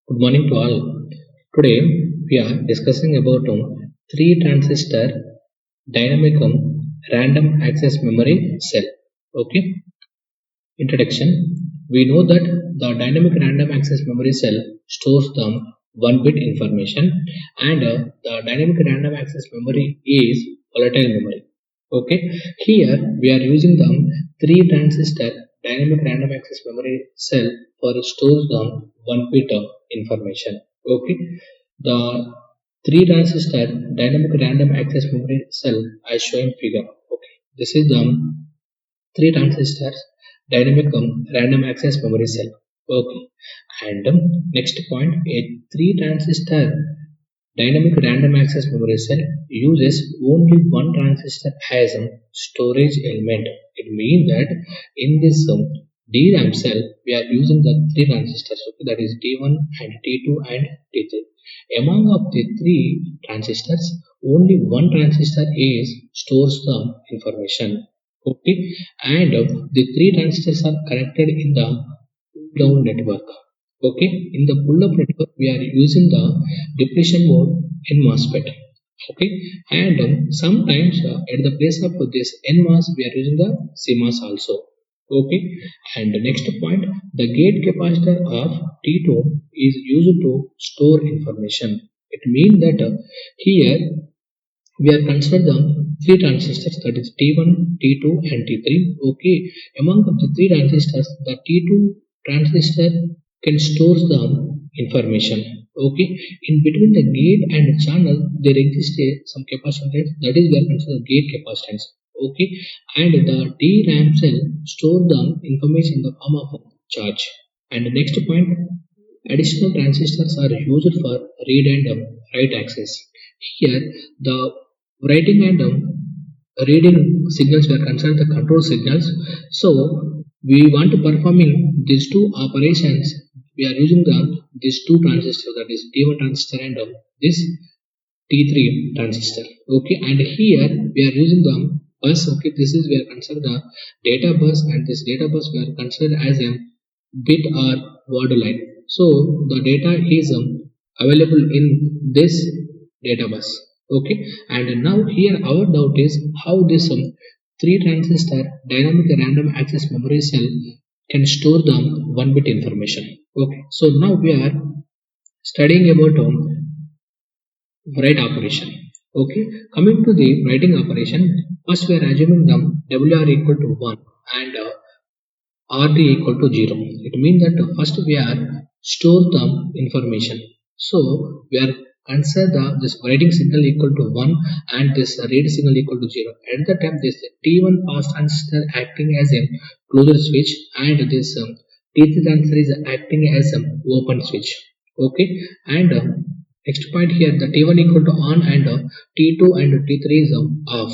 Good morning to all. Today we are discussing about three transistor dynamic random access memory cell. Okay. Introduction. We know that the dynamic random access memory cell stores the 1-bit information and the dynamic random access memory is volatile memory. Okay. Here we are using the three transistor dynamic random access memory cell for stores the 1-bit information. Okay. The three transistor dynamic random access memory cell as shown figure. Okay. This is the three transistors dynamic random access memory cell. Okay. And next point, a three transistor dynamic random access memory cell uses only one transistor as a storage element. It means that in this DRAM cell we are using the three transistors, okay, that is T1 and T2 and T3. Among of the three transistors, only one transistor is stores the information. Okay, and the three transistors are connected in the pull-down network. Okay, in the pull-up network we are using the depletion mode in MOSFET. Okay, and sometimes at the place of this NMOS we are using the CMOS also. Okay, and the next point, the gate capacitor of T2 is used to store information. It means that here we are considered the three transistors, that is T1, T2 and T3. Okay, among the three transistors, the T2 transistor can store the information. Okay, in between the gate and the channel there exists some capacitance, that is we are considered gate capacitance. Okay, and the DRAM cell store the information in the form of charge. And the next point, additional transistors are used for read and write access. Here the writing and reading signals were considered the control signals. So we want to performing these two operations. We are using these two transistors, that is T1 transistor and this T3 transistor. Okay, and here we are using the bus. Okay, this is we are considered the data bus, and this data bus we are considered as a bit or word line. So the data is available in this data bus. Okay, and now here our doubt is how this three transistor dynamic random access memory cell can store the 1-bit information. Okay, so now we are studying about write operation. Okay, coming to the writing operation, first we are assuming the WR equal to 1 and RD equal to 0. It means that first we are store the information. So we are consider this writing signal equal to 1 and this read signal equal to 0. At the time this T1 pass transistor acting as a closed switch and this T3 transistor is acting as an open switch. Okay, and next point here, the T1 equal to on and T2 and T3 is off.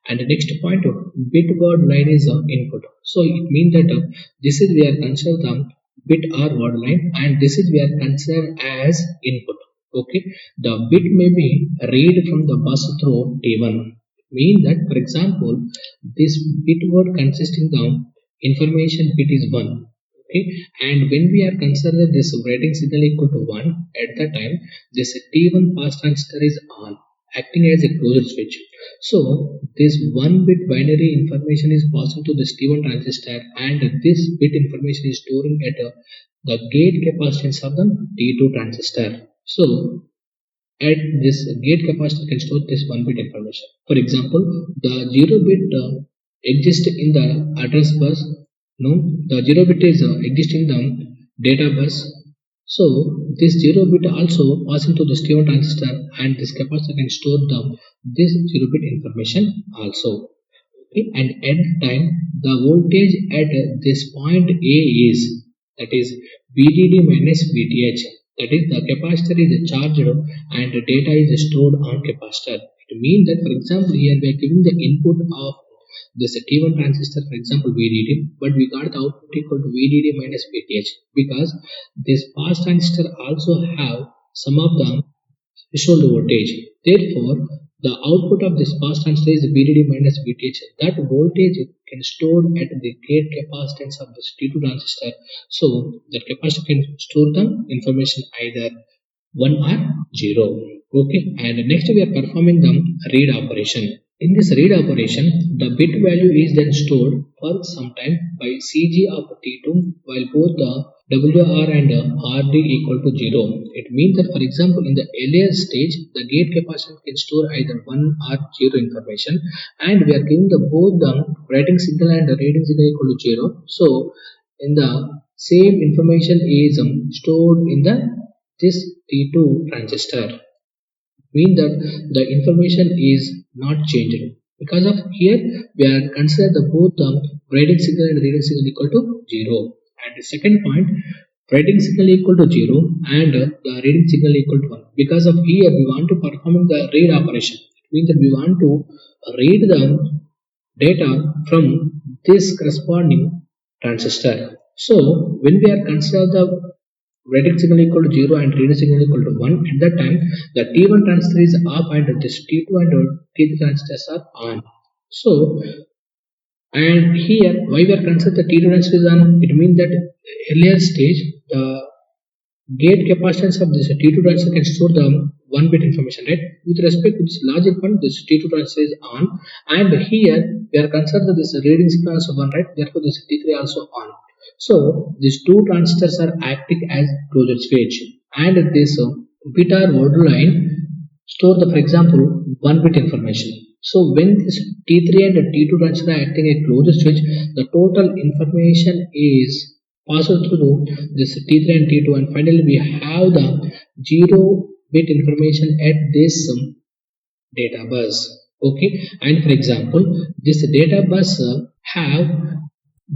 And the next point, bit word line is input. So it means that this is we are considered the bit or word line, and this is we are considered as input. Okay, the bit may be read from the bus through T1. Mean that, for example, this bit word consisting the information bit is 1. Okay, and when we are considered this writing signal equal to 1, at the time this T1 pass transistor is on, acting as a closed switch. So this 1-bit binary information is passing to this T1 transistor, and this bit information is storing at the gate capacitance of the T2 transistor. So at this gate capacitor can store this 1-bit information. For example, the 0-bit exists in the address bus. No, the 0-bit is existing the data bus. So this 0-bit also passing to this T1 transistor, and this capacitor can store this 0-bit information also. Okay, and at the time the voltage at this point A is, that is VDD minus VTH. That is the capacitor is charged and the data is stored on capacitor. It means that, for example, here we are giving the input of this T1 transistor, for example VDD, but we got the output equal to VDD minus VTH because this pass transistor also have some of the threshold voltage. Therefore, The output of this pass transistor is VDD minus VTH. That voltage can store at the gate capacitance of this T2 transistor. So that capacitor can store the information either 1 or 0. Okay, and next we are performing the read operation. In this read operation, the bit value is then stored for some time by CG of T2 while both the WR and RD equal to 0. It means that, for example, in the earlier stage, the gate capacitance can store either 1 or 0 information, and we are giving the both the writing signal and the reading signal equal to 0. So, in the same information is stored in the this T2 transistor, mean that the information is not changed. Because of here, we are consider the both the writing signal and reading signal equal to 0. And the second point, writing signal equal to 0 and the reading signal equal to 1. Because of here, we want to perform the read operation. It means that we want to read the data from this corresponding transistor. So when we are consider the writing signal equal to 0 and reading signal equal to 1, at that time the T1 transistor is off and this T2 and T3 transistors are on. So, and here why we are considered the T2 transistor is on, it means that earlier stage the gate capacitance of this T2 transistor can store the 1 bit information, right? With respect to this logic one, this T2 transistor is on, and here we are considered that this reading signal also 1, right? Therefore this T3 also on. So these two transistors are acting as closed switch, and this bit or word line store the, for example, 1 bit information. So when this T3 and T2 transistor are acting a closed switch, the total information is passed through this T3 and T2, and finally we have the 0 bit information at this data bus. Okay, and for example, this data bus have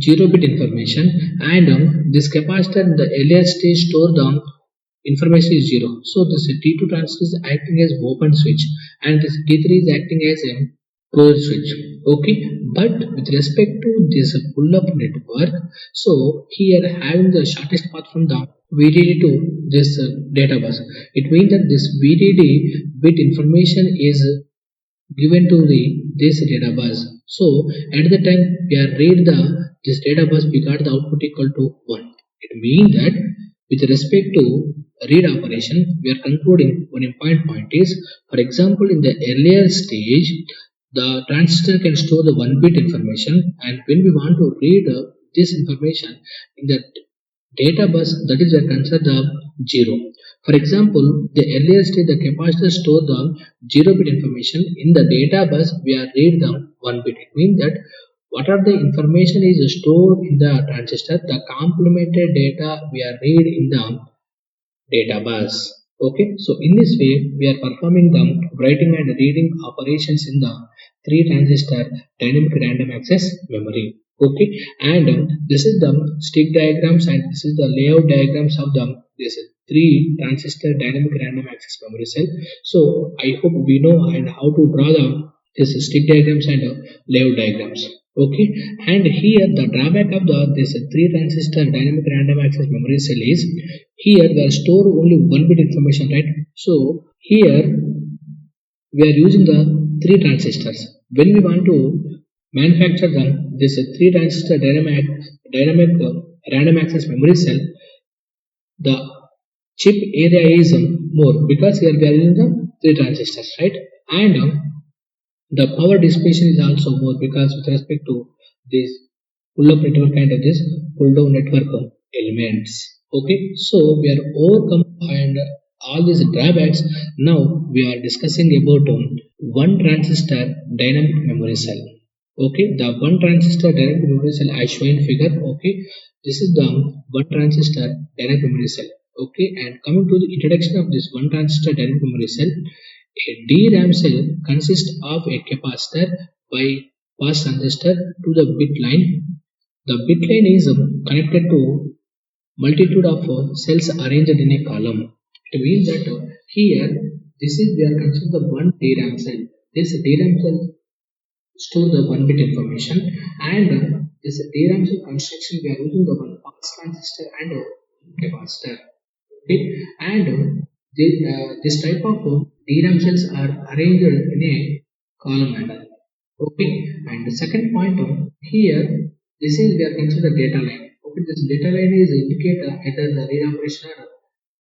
0 bit information, and this capacitor in the earlier stage store the information is 0. So this T2 transistor is acting as open switch and this T3 is acting as a closed switch. Okay, but with respect to this pull-up network, so here having the shortest path from the VDD to this data bus, it means that this VDD bit information is given to this data bus. So at the time we are read this data bus, we got the output equal to 1. It means that with respect to read operation, we are concluding one important point is, for example, in the earlier stage, the transistor can store the 1 bit information, and when we want to read this information in the data bus, that is we consider the 0. For example, the earlier stage the capacitor store the 0 bit information. In the data bus, we are read the 1 bit. It means that whatever the information is stored in the transistor, the complemented data we are read in the data bus. Okay, so in this way we are performing the writing and reading operations in the 3 transistor dynamic random access memory. Okay, and this is the stick diagrams and this is the layout diagrams of the this 3 transistor dynamic random access memory cell. So I hope we know and how to draw the this stick diagrams and layout diagrams. Okay, and here the drawback of this 3 transistor dynamic random access memory cell is, here we are store only 1 bit information, right? So here we are using the 3 transistors. When we want to manufacture this 3 transistor dynamic random access memory cell, the chip area is more because here we are using the 3 transistors, right? And the power dissipation is also more because with respect to this pull-up network and this pull-down network elements. Okay, so we are overcome and all these drawbacks. Now we are discussing about one transistor dynamic memory cell. Okay, the one transistor dynamic memory cell I show in figure. Okay, this is the one transistor dynamic memory cell. Okay, and coming to the introduction of this one transistor dynamic memory cell, a DRAM cell consists of a capacitor by pass transistor to the bit line. The bit line is connected to multitude of cells arranged in a column. It means that here this is we are considering the one DRAM cell. This DRAM cell store the 1 bit information, and this DRAM cell construction we are using the one pass transistor and capacitor. Okay, and this type of DRAM cells are arranged in a column manner. Okay, and the second point here, this is we are consider data line. Okay, this data line is indicate either the read operation or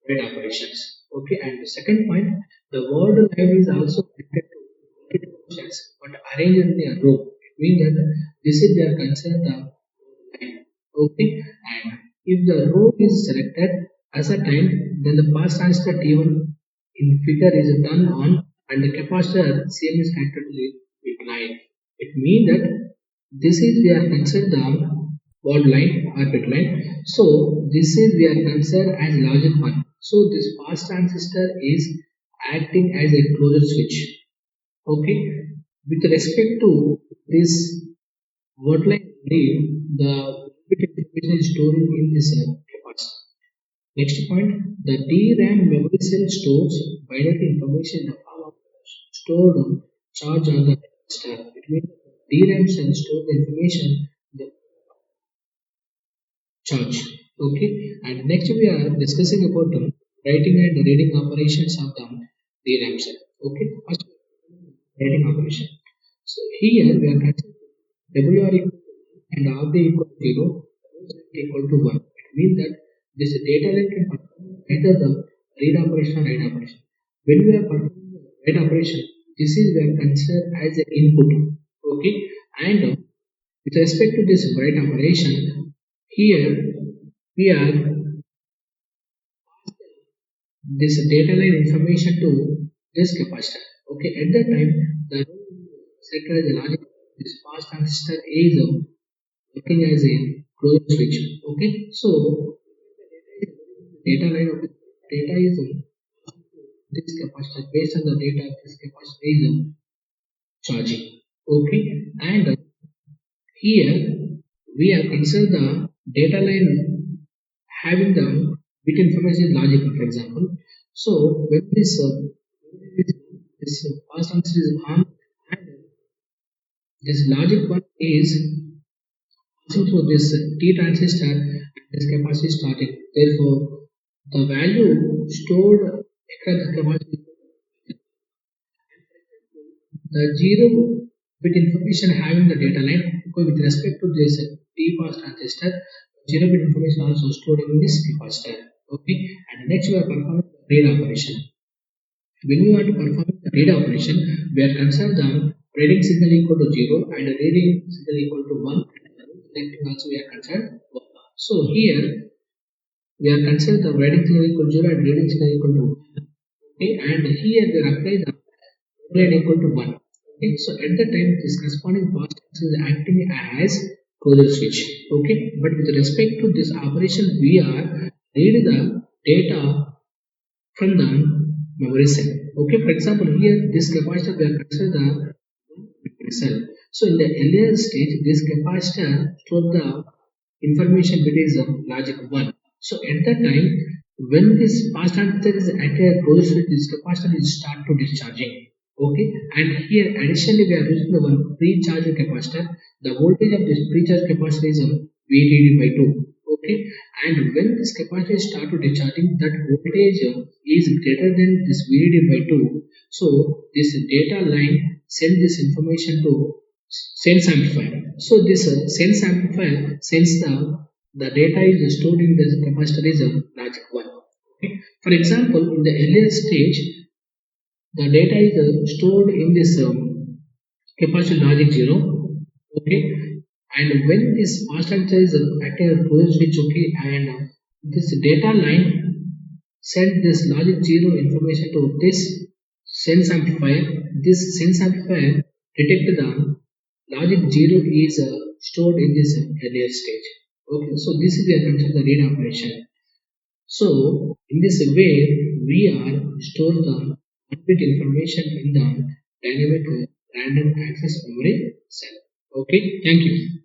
write operations. Okay, and the second point, the word line is also connected to multiple cells but arranged in a row. It means that this is they are considered the line. Okay, and if the row is selected as a time, then the pass transistor T1 in figure is done on and the capacitor CM is connected to the line. It means that this is we are considered the word line or bit line. So this is we are considered as logic 1. So this pass transistor is acting as a closure switch. Okay, with respect to this word line, the bit information is stored in this capacitor. Next point, the DRAM memory cell stores binary information in the form of stored charge on the capacitor. It means DRAM cell store the information in the charge. Okay, and next we are discussing about the writing and reading operations of the DRAM cell. Okay, first writing operation. So here we are considering WR equal to and RD equal to 0, equal to 1. It means that this data line can perform either the read operation or write operation. When we are performing the write operation, this is we are considered as an input. Okay, and with respect to this write operation, here we are this data line information to this capacitor. Okay, at that time the sector as a logic this pass transistor is working as a closed switch. Okay, so data line of the data is this capacitor based on the data this capacitor is charging. Okay, and here we are consider the data line having the bit information is logic, for example. So when this pass transistor is on and this logic one is passing through this T transistor and this capacitor is starting. Therefore, the value stored across this capacitor, the 0 bit information having the data line with respect to this T pass transistor, 0 bit information also stored in this capacitor. Okay, and next we are performing the read operation. When we want to perform the read operation, we are concerned the reading signal equal to 0 and the reading signal equal to 1 and selecting also we are concerned 1. So here we are concerned the reading signal equal to 0 and reading signal equal to 1. Okay, and here we are applying the read equal to 1. Okay, so at the time this corresponding pass transistor is acting as closure switch. Okay, but with respect to this operation, we are read the data from the memory cell. Okay, for example, here this capacitor we are consider the memory cell. So in the earlier stage, this capacitor store the information bit is logic 1. So at that time, when this pass transistor is at a closure switch, this capacitor is start to discharging. Okay, and here additionally we are using the one pre-charged capacitor. The voltage of this pre-charged capacitor is VDD by 2. Okay, and when this capacitor start to discharging, that voltage is greater than this VDD by 2. So this data line send this information to sense amplifier. So this sense amplifier sends the data is stored in this capacitor is logic 1. Okay, for example, in the earlier stage, the data is stored in this capacitor logic 0. Okay, and when this pass transistor is at a closed switch, okay, and this data line send this logic 0 information to this sense amplifier. This sense amplifier detect the logic 0 is stored in this earlier stage. Okay, so this is the read operation. So in this way we are store the bit information in the dynamic random access memory cell. Okay, thank you.